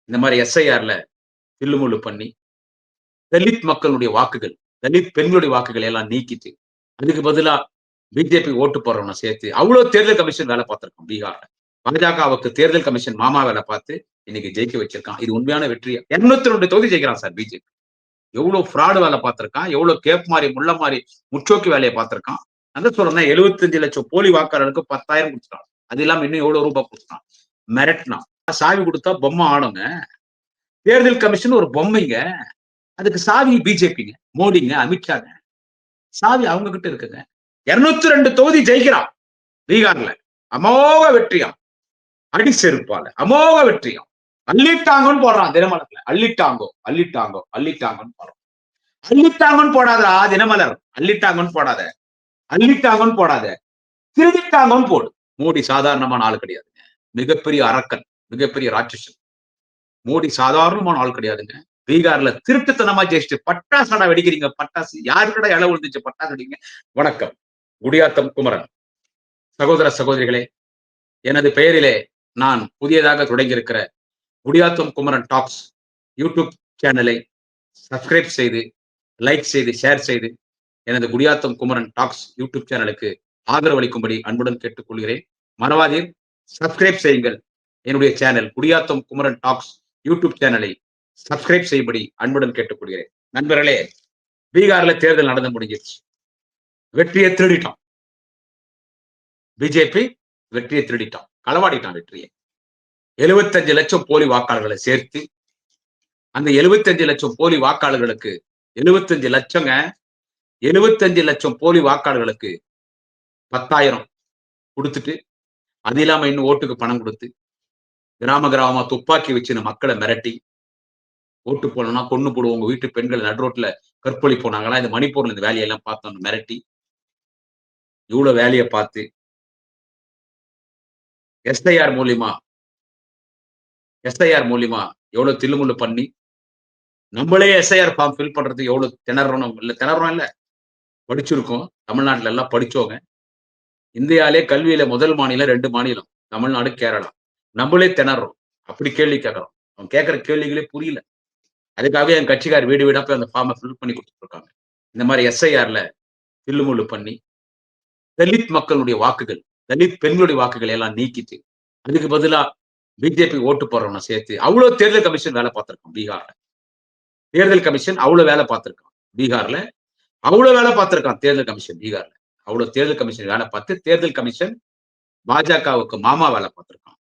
இந்த மாதிரி எஸ்ஐஆர்ல தில்லுமுள்ளு பண்ணி தலித் மக்களுடைய வாக்குகள், தலித் பெண்களுடைய வாக்குகளை எல்லாம் நீக்கிட்டு, அதுக்கு பதிலா பிஜேபி ஓட்டு போடுறவன சேர்த்து, அவ்வளவு தேர்தல் கமிஷன் வேலை பார்த்திருக்கான் பீகார்ல. பாஜகவுக்கு தேர்தல் கமிஷன் மாமா வேலை பார்த்து இன்னைக்கு ஜெயிக்க வச்சிருக்கான். இது உண்மையான வெற்றியா? 202 தொகுதி ஜெயிக்கிறான் சார் பிஜேபி. எவ்வளவு ஃப்ராடு வேலை பார்த்திருக்கான், எவ்வளவு கேப் மாறி, முள்ள மாறி, முச்சோக்கி வேலையை பார்த்திருக்கான். அதான் சொல்றேன் 75 லட்சம் போலி வாக்காளருக்கு 10,000 கொடுத்துட்டான். அது இல்லாம இன்னும் எவ்வளவு ரூபாய் கொடுத்துட்டான். மிரட்டினான். சாவி கொடுத்தா பொம்மை ஆடுங்க. தேர்தல் கமிஷன் ஒரு பொம்மைங்க. அதுக்கு சாவி பிஜேபிங்க, மோடிங்க, அமித்ஷாங்க. சாவி அவங்க கிட்ட இருக்குங்க. 202 தொகுதி ஜெயிக்கிறான் பீகார்ல. அமோக வெற்றியாம். அடி செருப்பால அமோக வெற்றியாம். அள்ளிட்டாங்கன்னு போடுறான் தினமலர்ல. அள்ளிட்டாங்கோ, அள்ளிட்டாங்கோ, அள்ளிட்டாங்கன்னு போடுறான். அள்ளிட்டாங்கன்னு போடாதா தினமலர். அள்ளிட்டாங்கன்னு போடாத. அள்ளிட்டாங்கன்னு போடாத. திருடிட்டாங்கன்னு போடு. மோடி சாதாரணமான ஆள் கிடையாதுங்க. மிகப்பெரிய அரக்கன், மிகப்பெரிய ராட்சசன். மோடி சாதாரணமான ஆள் கிடையாதுங்க. பீகார்ல திருட்டுத்தனமா ஜெயிச்சுட்டு பட்டாசடா வெடிக்கிறீங்க. பட்டாசு யாருக்கடா இலை விழுந்துச்சு பட்டாசு வெடிங்க. வணக்கம், குடியாத்தம் குமரன். சகோதர சகோதரிகளே, எனது பெயரிலே நான் புதியதாக தொடங்கியிருக்கிற குடியாத்தம் குமரன் டாக்ஸ் யூடியூப் சேனலை சப்ஸ்கிரைப் செய்து, லைக் செய்து, ஷேர் செய்து எனது குடியாத்தம் குமரன் டாக்ஸ் யூடியூப் சேனலுக்கு ஆதரவு அளிக்கும்படி அன்புடன் கேட்டுக்கொள்கிறேன். மறவாதீர், சப்ஸ்கிரைப் செய்யுங்கள். என்னுடைய channel Gudiyatham Kumaran Talks YouTube சேனலை சப்ஸ்கிரைப் செய்யும்படி அன்புடன் கேட்டுக்கொள்கிறேன். நண்பர்களே, பீகார்ல தேர்தல் நடந்து முடிஞ்சிருச்சு. வெற்றியை திருடிட்டோம். பிஜேபி வெற்றியை திருடிட்டோம், களவாடிட்டான் வெற்றியை. 75 லட்சம் போலி வாக்காளர்களை சேர்த்து அந்த 75 லட்சம் போலி வாக்காளர்களுக்கு 75 லட்சங்க 75 லட்சம் போலி வாக்காளர்களுக்கு 10,000 கொடுத்துட்டு, அது இல்லாம இன்னும் ஓட்டுக்கு பணம் கொடுத்து, கிராம கிராமமா துப்பாக்கி வச்சு மக்களை மிரட்டி, ஓட்டு போடணும்னா கொன்னு போடுவோம், உங்க வீட்டு பெண்கள் நடுரோட்ல கற்பழி போனாங்களா, இந்த மணிப்பூர்ல இந்த வேலையெல்லாம் பார்த்தோம் மிரட்டி, இவ்வளவு வேலையை பார்த்து எஸ்ஐஆர் மூலியமா எவ்வளவு தில்லுமுள்ளு பண்ணி, நம்மளே எஸ்ஐஆர் ஃபார்ம் ஃபில் பண்றதுக்கு எவ்வளவு திணறணும் இல்ல படிச்சிருக்கோம். தமிழ்நாட்டுல எல்லாம் படிச்சோங்க. இந்தியாவிலே கல்வியில முதல் மாநிலம் 2 மாநிலம், தமிழ்நாடு, கேரளா. நம்மளே திணறோம். அப்படி கேள்வி கேட்கிறோம். அவன் கேட்கிற கேள்விகளே புரியல. அதுக்காகவே என் கட்சிக்கார் வீடு வீடா போய் அந்த ஃபார்மை ஃபில் பண்ணி கொடுத்துட்டு இருக்காங்க. இந்த மாதிரி எஸ்ஐஆர்ல தில்லுமுள்ளு பண்ணி தலித் மக்களுடைய வாக்குகள், தலித் பெண்களுடைய வாக்குகளை எல்லாம் நீக்கிட்டு, அதுக்கு பதிலா பிஜேபி ஓட்டு போடுறவன சேர்த்து, அவ்வளவு தேர்தல் கமிஷன் வேலை பார்த்திருக்கான் பீகார்ல. தேர்தல் கமிஷன் அவ்வளவு வேலை பார்த்திருக்கான் பீகார்ல. அவ்வளவு வேலை பார்த்திருக்கான் தேர்தல் கமிஷன் பீகார்ல. அவ்வளவு தேர்தல் கமிஷன் வேலை பார்த்து, தேர்தல் கமிஷன் பாஜகவுக்கு மாமா வேலை பார்த்திருக்கான்.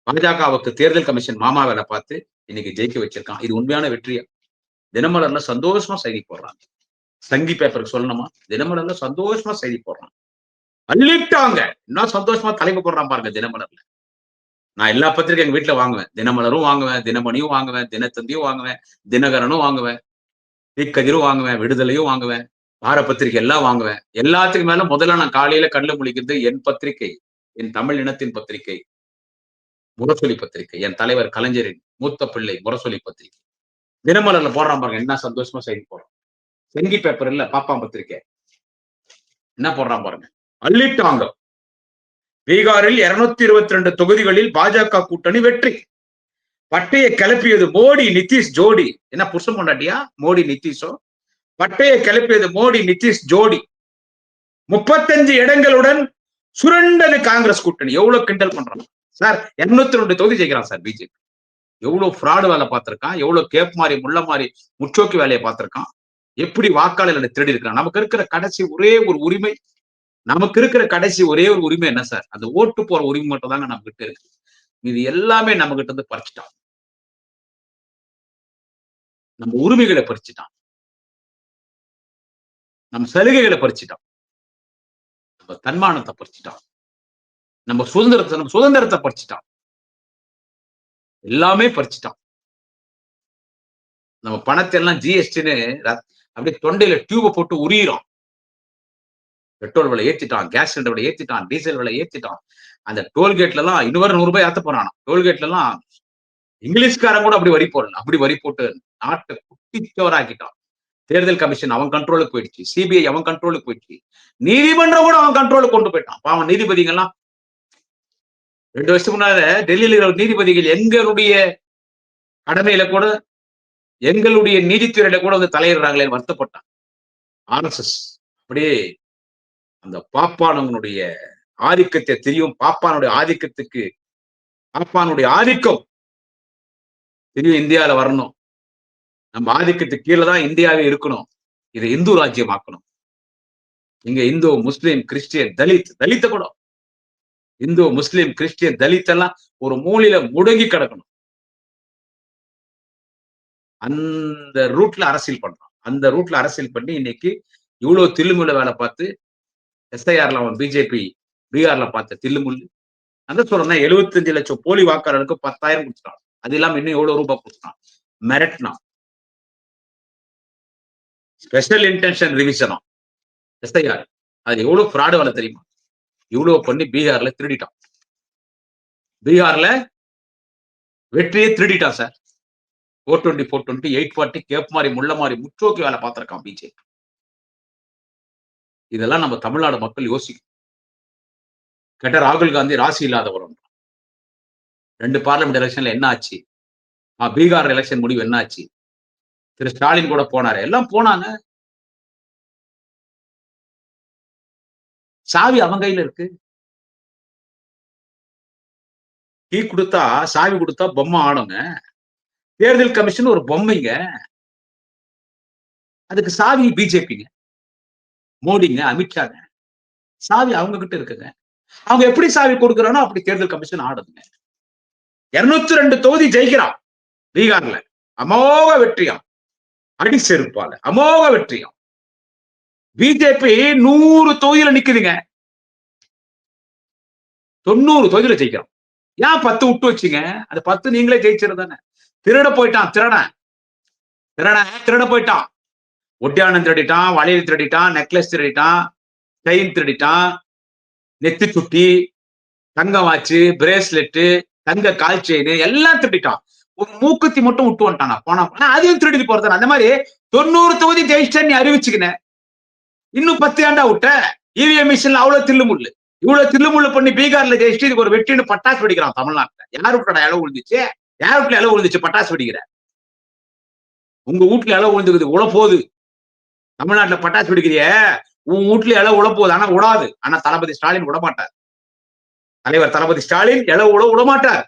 பாஜகவுக்கு தேர்தல் கமிஷன் மாமா வேலை பார்த்து இன்னைக்கு ஜெயிக்க வச்சிருக்கான். இது உண்மையான வெற்றியா? தினமலர்ல சந்தோஷமா செய்தி போடுறாங்க. சங்கி பேப்பருக்கு சொல்லணுமா? தினமலர்ல சந்தோஷமா செய்தி போடுறான். அள்ளிட்டாங்க. இன்னும் சந்தோஷமா தலைப்பு போடுறான் பாருங்க தினமலர்ல. நான் எல்லா பத்திரிகை எங்க வீட்டுல வாங்குவேன். தினமலரும் வாங்குவேன், தினமணியும் வாங்குவேன், தினத்தந்தியும் வாங்குவேன், தினகரனும் வாங்குவேன், தீக்கதிரும் வாங்குவேன், விடுதலையும் வாங்குவேன், வார பத்திரிகை எல்லாம் வாங்குவேன். எல்லாத்துக்கும் மேல முதல்ல நான் காலையில கண்ணுல முழிக்கிறது என் பத்திரிகை, என் தமிழ் இனத்தின் பத்திரிகை, முரசொலி பத்திரிகை, என் தலைவர் கலைஞரின் மூத்த பிள்ளை முரசொலி பத்திரிகை. தினமலர்ல போடுறான் பாருங்க, என்ன சந்தோஷமா செய்தி போடுறான். செங்கி பேப்பர் இல்ல, பாப்பான் பத்திரிகை என்ன போடுறான் பாருங்க. அள்ளிட்டாங்க. பீகாரில் 222 தொகுதிகளில் பாஜக கூட்டணி வெற்றி. பட்டையை கிளப்பியது மோடி நிதிஷ் ஜோடி. என்ன புருஷன் கொண்டாட்டியா மோடி நிதிஷோ? பட்டையை கிளப்பியது மோடி நிதிஷ் ஜோடி. 35 இடங்களுடன் சுரண்டது காங்கிரஸ் கூட்டணி. எவ்வளவு கிண்டல் பண்றான் சார். 202 தொகுதி ஜெயிக்கிறான் சார் பிஜேபி. எவ்வளவு ஃப்ராடு வேலை பார்த்திருக்கான், எவ்வளவு கேப் மாறி, முள்ள மாறி, முச்சோக்கி வேலையை பார்த்திருக்கான். எப்படி வாக்காளர்களை திருடி இருக்கான். நமக்கு இருக்கிற கடைசி ஒரே ஒரு உரிமை, என்ன சார்? அந்த ஓட்டு போற உரிமை மட்டும் தாங்க நம்ம கிட்ட இருக்கு. இது எல்லாமே நம்ம கிட்ட இருந்து பறிச்சுட்டான். நம்ம உரிமைகளை பறிச்சுட்டான், நம்ம சலுகைகளை பறிச்சுட்டான், நம்ம தன்மானத்தை பறிச்சுட்டான், நம்ம சுதந்திரத்தை பறிச்சுட்டான். எல்லாமே பறிச்சுட்டான். நம்ம பணத்தை எல்லாம் ஜிஎஸ்டின்னு அப்படியே தொண்டையில டியூப போட்டு உரியிறோம். பெட்ரோல் விலை ஏத்திட்டான், கேஸ் சிலிண்டர் விலை ஏத்திட்டான், டீசல் விலை ஏத்திட்டான். அந்த டோல்கேட்ல எல்லாம் இன்னொரு 100 ரூபாய் ஏத்த போறான். டோல்கேட்ல எல்லாம் இங்கிலீஷ்காரன் கூட அப்படி வரி போடல. அப்படி வரி போட்டு நாட்டை குட்டிச்சோராக்கிட்டான். தேர்தல் கமிஷன் அவன் கண்ட்ரோலுக்கு போயிடுச்சு, சிபிஐ அவன் கண்ட்ரோலுக்கு போயிடுச்சு, நீதிமன்றம் கூட அவன் கண்ட்ரோலுக்கு கொண்டு போயிட்டான். பாவம் நீதிபதிகள்லாம் 2 வருஷத்துக்கு முன்னால டெல்லியில இருக்கிற நீதிபதிகள் எங்களுடைய கடமையில கூட எங்களுடைய நீதித்துறையில கூட வந்து தலையிடுறாங்களே வருத்தப்பட்டான். ஆர்எஸ்எஸ் அப்படியே அந்த பாப்பானவனுடைய ஆதிக்கத்தை தெரியும். பாப்பானுடைய ஆதிக்கத்துக்கு பாப்பானுடைய ஆதிக்கம் தெரியும். இந்தியாவில வரணும். நம்ம ஆதிக்கத்துக்கு கீழே தான் இந்தியாவே இருக்கணும். இதை இந்து ராஜ்யமாக்கணும். இங்க இந்து, முஸ்லீம், கிறிஸ்டியன், தலித்த கூட இந்து, முஸ்லீம், கிறிஸ்டியன், தலித் எல்லாம் ஒரு மூலையில முடங்கி கிடக்கணும். அந்த ரூட்ல அரசியல் பண்றான். அந்த ரூட்ல அரசியல் பண்ணி இன்னைக்கு இவ்வளவு தில்லுமுல்ல வேலை பார்த்து எஸ்ஐஆர்ல அவன் பிஜேபி பீகார்ல பார்த்த தில்லுமுல்லு. அதான் சொல்றேன் 75 லட்சம் போலி வாக்காளருக்கு 10,000 கொடுத்துட்டான். அது இல்லாம இன்னும் எவ்வளவு ரூபாய் கொடுத்துட்டான். மிரட்டினான். ஸ்பெஷல் இன்டென்ஷன் ரிவிஷனா எஸ்ஐஆர். அது எவ்வளவு ஃப்ராடு வேலை தெரியுமா? இவ்வளவு பண்ணி பீகார்ல திருடிட்டான். பீகார்ல வெற்றியை திருடிட்டான் சார். 420, 420, 840 கேப் மாதிரி முள்ள மாதிரி முற்றோக்கி வேலை பார்த்திருக்கான் பிஜேபி. இதெல்லாம் நம்ம தமிழ்நாடு மக்கள் யோசிக்கும். கேட்ட ராகுல் காந்தி ராசி இல்லாதவர். 2 பார்லிமெண்ட் எலெக்ஷன்ல என்ன ஆச்சு? பீகார் எலெக்ஷன் முடிவு என்ன ஆச்சு? திரு ஸ்டாலின் கூட போனாரு. எல்லாம் போனாங்க. சாவி அவன் கையில இருக்கு. கீ கொடுத்தா, சாவி கொடுத்தா பொம்மை ஆடுங்க. தேர்தல் கமிஷன் ஒரு பொம்மைங்க. அதுக்கு சாவி பிஜேபிங்க, மோடிங்க, அமித்ஷாங்க. சாவி அவங்க கிட்ட இருக்குங்க. அவங்க எப்படி சாவி கொடுக்குறானோ அப்படி தேர்தல் கமிஷன் ஆடுதுங்க. 202 தொகுதி ஜெயிக்கிறான் பீகார்ல. அமோக வெற்றியாம். அடி செருப்பால அமோக வெற்றியாம். பிஜேபி 100 தொகுதியில நிக்குதுங்க. 90 தொகுதியில ஜெயிக்கிறோம். ஏன் 10 விட்டு வச்சீங்க? அது 10 நீங்களே ஜெயிச்சிருந்தானே. திருட போயிட்டான். திருட போயிட்டான். ஒட்டியானம் திருடிட்டான், வளையல் திருடிட்டான், நெக்லஸ் திருடிட்டான், செயின் திருடிட்டான், நெத்தி சுட்டி, தங்க வாட்சு, பிரேஸ்லெட், தங்க கால் செயின் எல்லாம் திருடிட்டான். ஒரு மூக்குத்தி மட்டும் விட்டு வந்துட்டான். போனா அதையும் திருடிட்டு போறதான. அந்த மாதிரி 90 தொகுதி ஜெயிச்சிட்டேன் நீ அறிவிச்சுக்கின. இன்னும் 10 ஏண்டா விட்ட? இவிஎம் மிஷின்ல அவ்வளவு தில்லுமுள்ளு. இவ்வளவு தில்லுமுள்ளு பண்ணி பீகார்ல ஜெயிச்சுட்டு இதுக்கு ஒரு வெற்றின்னு பட்டாசு வெடிக்கிறான் தமிழ்நாட்டுல. யாரு வீட்டுல இளவு விழுந்துச்சு? யார் வீட்டுல இளவு விழுந்துச்சு பட்டாசு வெடிக்கிற? உங்க வீட்டுல இளவு விழுந்துக்குது, உழப்போகுது. தமிழ்நாட்டுல பட்டாசு வெடிக்கிறிய, உன் வீட்டுல இளவு உழப்போகுது. ஆனா விடாது. ஆனா தளபதி ஸ்டாலின் விடமாட்டார். தலைவர் தளபதி ஸ்டாலின் இளவு விடமாட்டார்.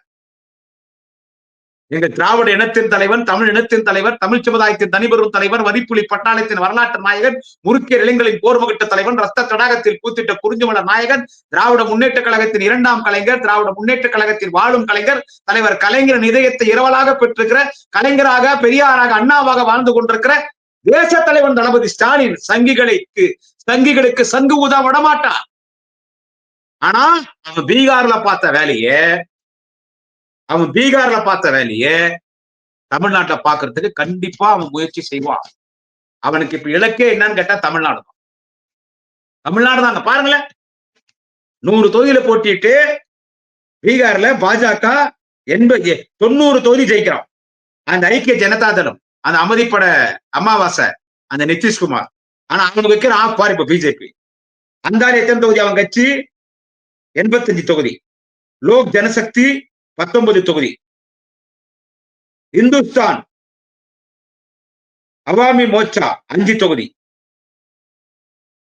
எங்கள் திராவிட இனத்தின் தலைவன், தமிழ் இனத்தின் தலைவர், தமிழ் சமுதாயத்தின் தனிபெரும் தலைவர், வரிப்புலி பட்டாளத்தின் வரலாற்று நாயகன், முறுக்கிய இளைஞர்களின் போர்முகிட்ட தலைவன், ரத்த தடாகத்தில் கூத்திட்ட குறிஞ்சிமலர் நாயகன், திராவிட முன்னேற்ற கழகத்தின் 2ஆம் கலைஞர், திராவிட முன்னேற்ற கழகத்தின் வாழும் கலைஞர், தலைவர் கலைஞரின் இதயத்தை இரவலாக பெற்றிருக்கிற கலைஞராக, பெரியாராக, அண்ணாவாக வாழ்ந்து கொண்டிருக்கிற தேச தலைவன் தளபதி ஸ்டாலின் சங்கிகளுக்கு சங்கு ஊதா விடமாட்டான். ஆனா அவன் பீகார்ல பார்த்த வேலையே தமிழ்நாட்டுல பாக்குறதுக்கு கண்டிப்பா அவன் முயற்சி செய்வான். அவனுக்கு இப்ப இலக்கே என்னன்னு கேட்டா தமிழ்நாடு தாங்க. பாருங்களேன், 100 தொகுதியில போட்டிட்டு பீகார்ல பாஜக 90 தொகுதி ஜெயிக்கிறான். அந்த ஐக்கிய ஜனதா தளம், அந்த அமைதிப்பட அமாவாசை, அந்த நிதிஷ்குமார். ஆனா அவங்க வைக்கிற பாரு இப்ப பிஜேபி. அந்த எத்தனை தொகுதி அவன் கட்சி? 85 தொகுதி. லோக் ஜனசக்தி 19 தொகுதி. இந்துஸ்தான் அவாமி மோர்ச்சா 5 தொகுதி.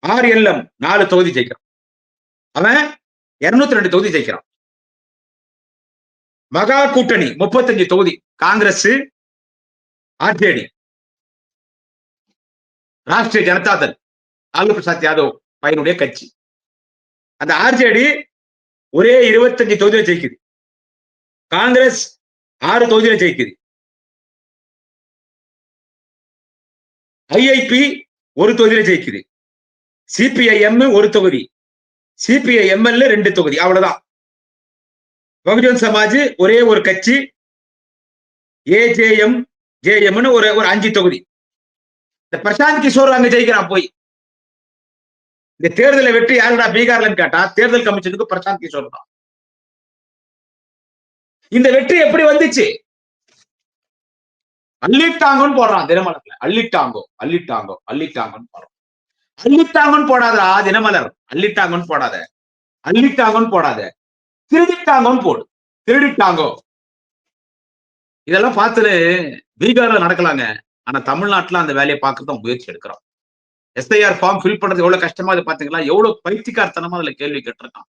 RLM 4 தொகுதி ஜெயிக்கிறான். அவன் 202 தொகுதி ஜெயிக்கிறான். மகா கூட்டணி 35 தொகுதி. காங்கிரஸ், ஆர்ஜேடி, ராஷ்டிரிய ஜனதா தள், லாலு பிரசாத் யாதவ் பையனுடைய கட்சி. அந்த ஆர்ஜேடி ஒரே 25 தொகுதியில ஜெயிக்குது. காங்கிரஸ் 6 தொகுதியில ஜெயிக்குது. ஐஐபி 1 தொகுதியில ஜெயிக்குது. சிபிஐஎம் 1 தொகுதி. சிபிஐஎம்எல் 2 தொகுதி. அவ்வளவுதான். பகுஜன் சமாஜ் ஒரே ஒரு கட்சி. ஏஜேஎம் ஒரு 5 தொகுதி. இந்த பிரசாந்த் கிஷோர் அங்க ஜெயிக்கிறான் போய். இந்த தேர்தலை வெற்றி யாருடா பீகார்லன்னு கேட்டா தேர்தல் கமிஷனுக்கு பிரசாந்த் கிஷோர் தான். இந்த வெற்றி எப்படி வந்துச்சு? அள்ளிட்டாங்கன்னு போடுறான் தினமலர்ல. அள்ளிட்டாங்கன்னு போடுறான். அள்ளிட்டாங்கன்னு போடாதா தினமலர். அள்ளிட்டாங்கன்னு போடாத. திருடிட்டாங்கன்னு போடு. திருடிட்டாங்கோ. இதெல்லாம் பார்த்துட்டு பீகார்ல நடக்கலாங்க. ஆனா தமிழ்நாட்டுல அந்த வேலையை பார்க்கறதுக்கு முயற்சி எடுக்கிறோம். எஸ்ஐஆர் ஃபார்ம் ஃபில் பண்றது எவ்வளவு கஷ்டமா இது பாத்தீங்களா? எவ்வளவு பைத்தியக்காரத்தனமா அதுல கேள்வி கேட்டிருக்கான்.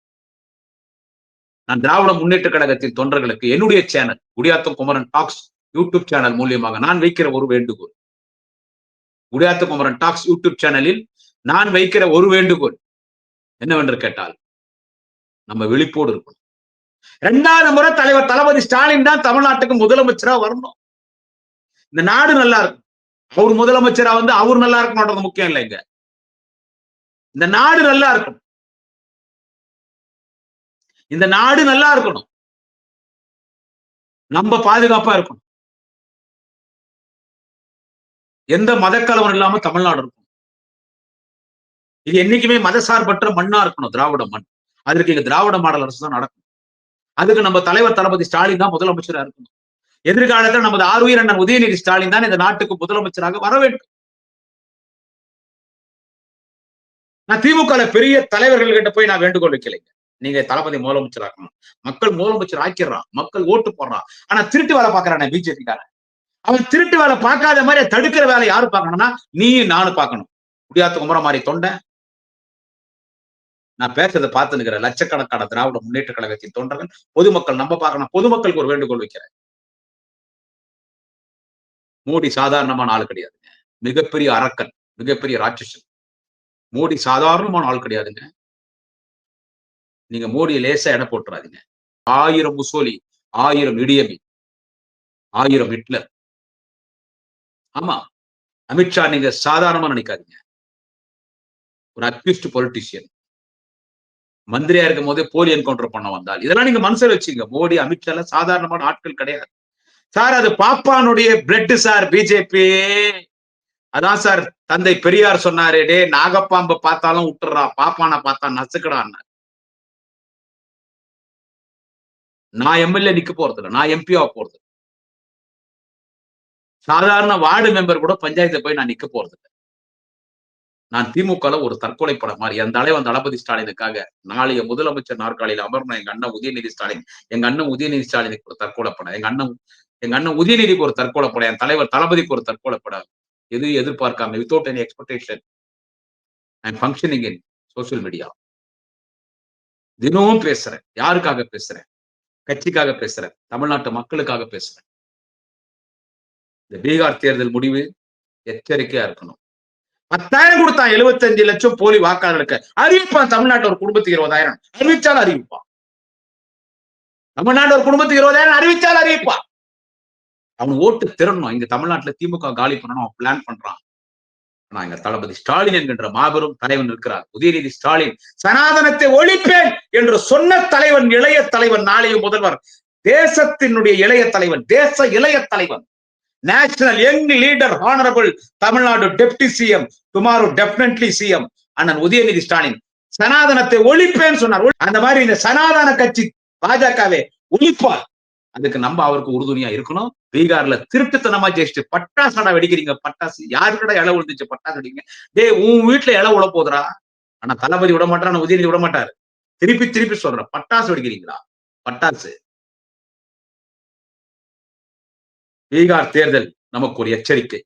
நான் திராவிட முன்னேற்ற கழகத்தின் தொண்டர்களுக்கு என்னுடைய channel Gudiyatham Kumaran Talks YouTube channel மூலியமாக நான் வைக்கிற ஒரு வேண்டுகோள். குடியாத்தம் குமரன் டாக்ஸ் யூடியூப் சேனலில் நான் வைக்கிற ஒரு வேண்டுகோள் என்னவென்று கேட்டால், நம்ம விழிப்போடு இருக்கணும். 2வது முறை தலைவர் தளபதி ஸ்டாலின் தான் தமிழ்நாட்டுக்கு முதலமைச்சரா வரணும். இந்த நாடு நல்லா இருக்கும். அவர் முதலமைச்சரா வந்து அவர் நல்லா இருக்கணும்ன்றது முக்கியம் இல்லைங்க. இந்த நாடு நல்லா இருக்கணும். இந்த நாடு நல்லா இருக்கணும். நம்ம பாதுகாப்பா இருக்கணும். எந்த மதக்கலவரம் இல்லாம தமிழ்நாடு இருக்கும். இது என்னைக்குமே மதசார்பற்ற மண்ணா இருக்கணும். திராவிட மண். அதற்கு இங்க திராவிட மாடல் அரசு தான் நடக்கும். அதுக்கு நம்ம தலைவர் தளபதி ஸ்டாலின் தான் முதலமைச்சரா இருக்கணும். எதிர்காலத்தில் நமது ஆருயிர் அண்ணன் உதயநிதி ஸ்டாலின் தான் இந்த நாட்டுக்கு முதலமைச்சராக வர வேண்டும். நான் திமுக பெரிய தலைவர்கள் கிட்ட போய் நான் வேண்டுகோள் வைக்கலைங்க. நீங்க தளபதி முதலமைச்சர் ஆக்கணும். மக்கள் முதலமைச்சர் ஆக்கிடுறான். மக்கள் ஓட்டு போடுறான். ஆனா திருட்டு வேலை பாக்குறான் பிஜேபி காரன். அவன் திருட்டு வேலை பார்க்காத மாதிரி தடுக்கிற வேலை யாரு பார்க்கணும்னா நீயும் நானும் பார்க்கணும். குடியாத்த குமர மாதிரி தொண்டை நான் பேசுறதை பார்த்து நிற்கிற லட்சக்கணக்கான திராவிட முன்னேற்ற கழகத்தின் தொண்டர்கள் பொதுமக்கள் நம்ம பார்க்கணும். பொதுமக்களுக்கு ஒரு வேண்டுகோள் வைக்கிறேன். மோடி சாதாரணமான ஆள் கிடையாதுங்க. மிகப்பெரிய அரக்கன், மிகப்பெரிய ராட்சசன். மோடி சாதாரணமான ஆள் கிடையாதுங்க. நீங்க மோடியை லேசா எடை போட்டுறாதீங்க. 1000 முசோலி, 1000 இடியமி, 1000 ஹிட்லர். ஆமா, அமித்ஷா நீங்க சாதாரணமா நினைக்காதீங்க. ஒரு அக்யூஸ்ட் பொலிட்டிஷியன். மந்திரியா இருக்கும் போதே போலி என்கவுண்டர் பண்ண வந்தால் இதெல்லாம் நீங்க மனசுல வச்சுங்க. மோடி அமித்ஷா சாதாரணமான ஆட்கள் கிடையாது சார். அது பாப்பானுடைய பிளட் சார் பிஜேபி. அதான் சார் தந்தை பெரியார் சொன்னாரு, டே நாகப்பாம்பு பார்த்தாலும் விட்டுறா, பாப்பான பார்த்தா நசுக்கடான்னு. நான் எம்எல்ஏ நிக்க போறது இல்லை, நான் எம்பியா போறது. சாதாரண வார்டு மெம்பர் கூட பஞ்சாயத்தை போய் நான் நிக்க போறது இல்லை. நான் திமுக ஒரு தற்கொலை படம் மாதிரி என் தலைவன் தளபதி ஸ்டாலினுக்காக நாளைய முதலமைச்சர் நாற்காலியில் அமர்ன எங்க அண்ணன் உதயநிதி ஸ்டாலின், எங்க அண்ணன் உதயநிதி ஸ்டாலினுக்கு ஒரு தற்கொலை படம், எங்க அண்ணன் உதயநிதிக்கு ஒரு தற்கொலை படம், என் தலைவர் தளபதிக்கு ஒரு தற்கொலை படம். எதுவும் எதிர்பார்க்காம without any expectation I am functioning in social media. தினமும் பேசுறேன். யாருக்காக பேசுறேன்? கட்சிக்காக பேசுறேன். தமிழ்நாட்டு மக்களுக்காக பேசுறேன். இந்த பீகார் தேர்தல் முடிவு எச்சரிக்கையா இருக்கணும். 10,000 கொடுத்தான் 75 லட்சம் போலி வாக்காளர்களுக்கு. அறிவிப்பான் தமிழ்நாட்டு ஒரு குடும்பத்துக்கு 20,000 அறிவிச்சாலும் அறிவிப்பான். தமிழ்நாடு ஒரு குடும்பத்துக்கு 20,000 அறிவிச்சாலும் அறிவிப்பான். அவன் ஓட்டு திரணும். இங்க தமிழ்நாட்டுல திமுக காலி பண்ணணும் அவன் பிளான் பண்றான். ஆனா இங்க தளபதி ஸ்டாலின் என்கின்ற மாபெரும் தலைவன் இருக்கிறார். உதயநிதி ஸ்டாலின் சனாதனத்தை ஒழிப்பேன் என்று சொன்ன தலைவன், இளைய தலைவன், நாளைய முதல்வர், தேசத்தினுடைய இளைய தலைவன், தேச இளைய தலைவன், national young leader, honourable Tamil Nadu deputy CM, tomorrow definitely CM அண்ணன் உதயநிதி ஸ்டாலின் சனாதனத்தை ஒழிப்பேன்னு சொன்னார். அந்த மாதிரி இந்த சனாதன கட்சி பாஜகவே ஒழிப்பார். அதுக்கு நம்ம அவருக்கு உறுதுணையா இருக்கணும். பீகார்ல திருட்டுத்தனமா ஜெயிச்சுட்டு பட்டாசடா வெடிக்கிறீங்க. பட்டாசு யாருக்கடா இலை விழுந்துச்சு? பட்டாசு வெடிங்க. டே உன் வீட்டுல இலை உழ போதுரா. ஆனா தளபதி விட மாட்டாரு, உதயநிதி விட மாட்டாரு. திருப்பி சொல்றேன், பட்டாசு வெடிக்கிறீங்களா? பட்டாசு. பீகார் தேர்தல் நமக்கு ஒரு எச்சரிக்கை.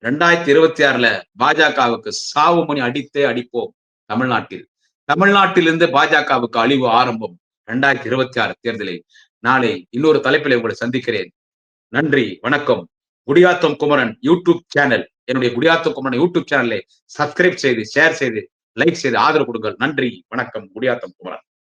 2026 பாஜகவுக்கு சாவு மணி அடித்தே அடிப்போம். தமிழ்நாட்டிலிருந்து பாஜகவுக்கு அழிவு ஆரம்பம். 2026 தேர்தலில் நாளை இன்னொரு தலைப்பில் உங்களை சந்திக்கிறேன். நன்றி, வணக்கம். குடியாத்தம் குமரன் யூடியூப் சேனல், என்னுடைய குடியாத்தம் குமரன் யூடியூப் சேனலை சப்ஸ்கிரைப் செய்து, ஷேர் செய்து, லைக் செய்து ஆதரவு கொடுங்கள். நன்றி, வணக்கம். குடியாத்தம் குமரன்.